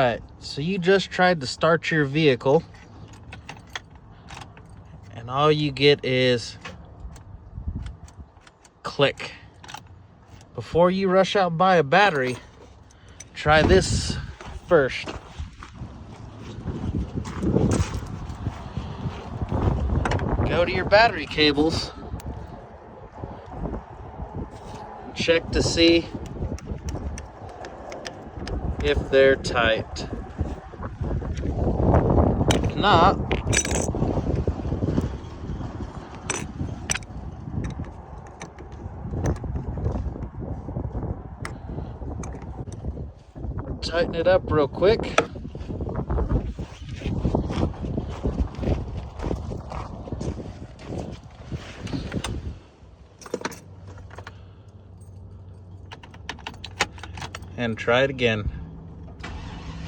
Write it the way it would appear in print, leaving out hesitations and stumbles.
Right, so you just tried to start your vehicle and all you get is click. Before you rush out and buy a battery, try this first. Go to your battery cables, check to see if they're tight. If not, tighten it up real quick. And try it again.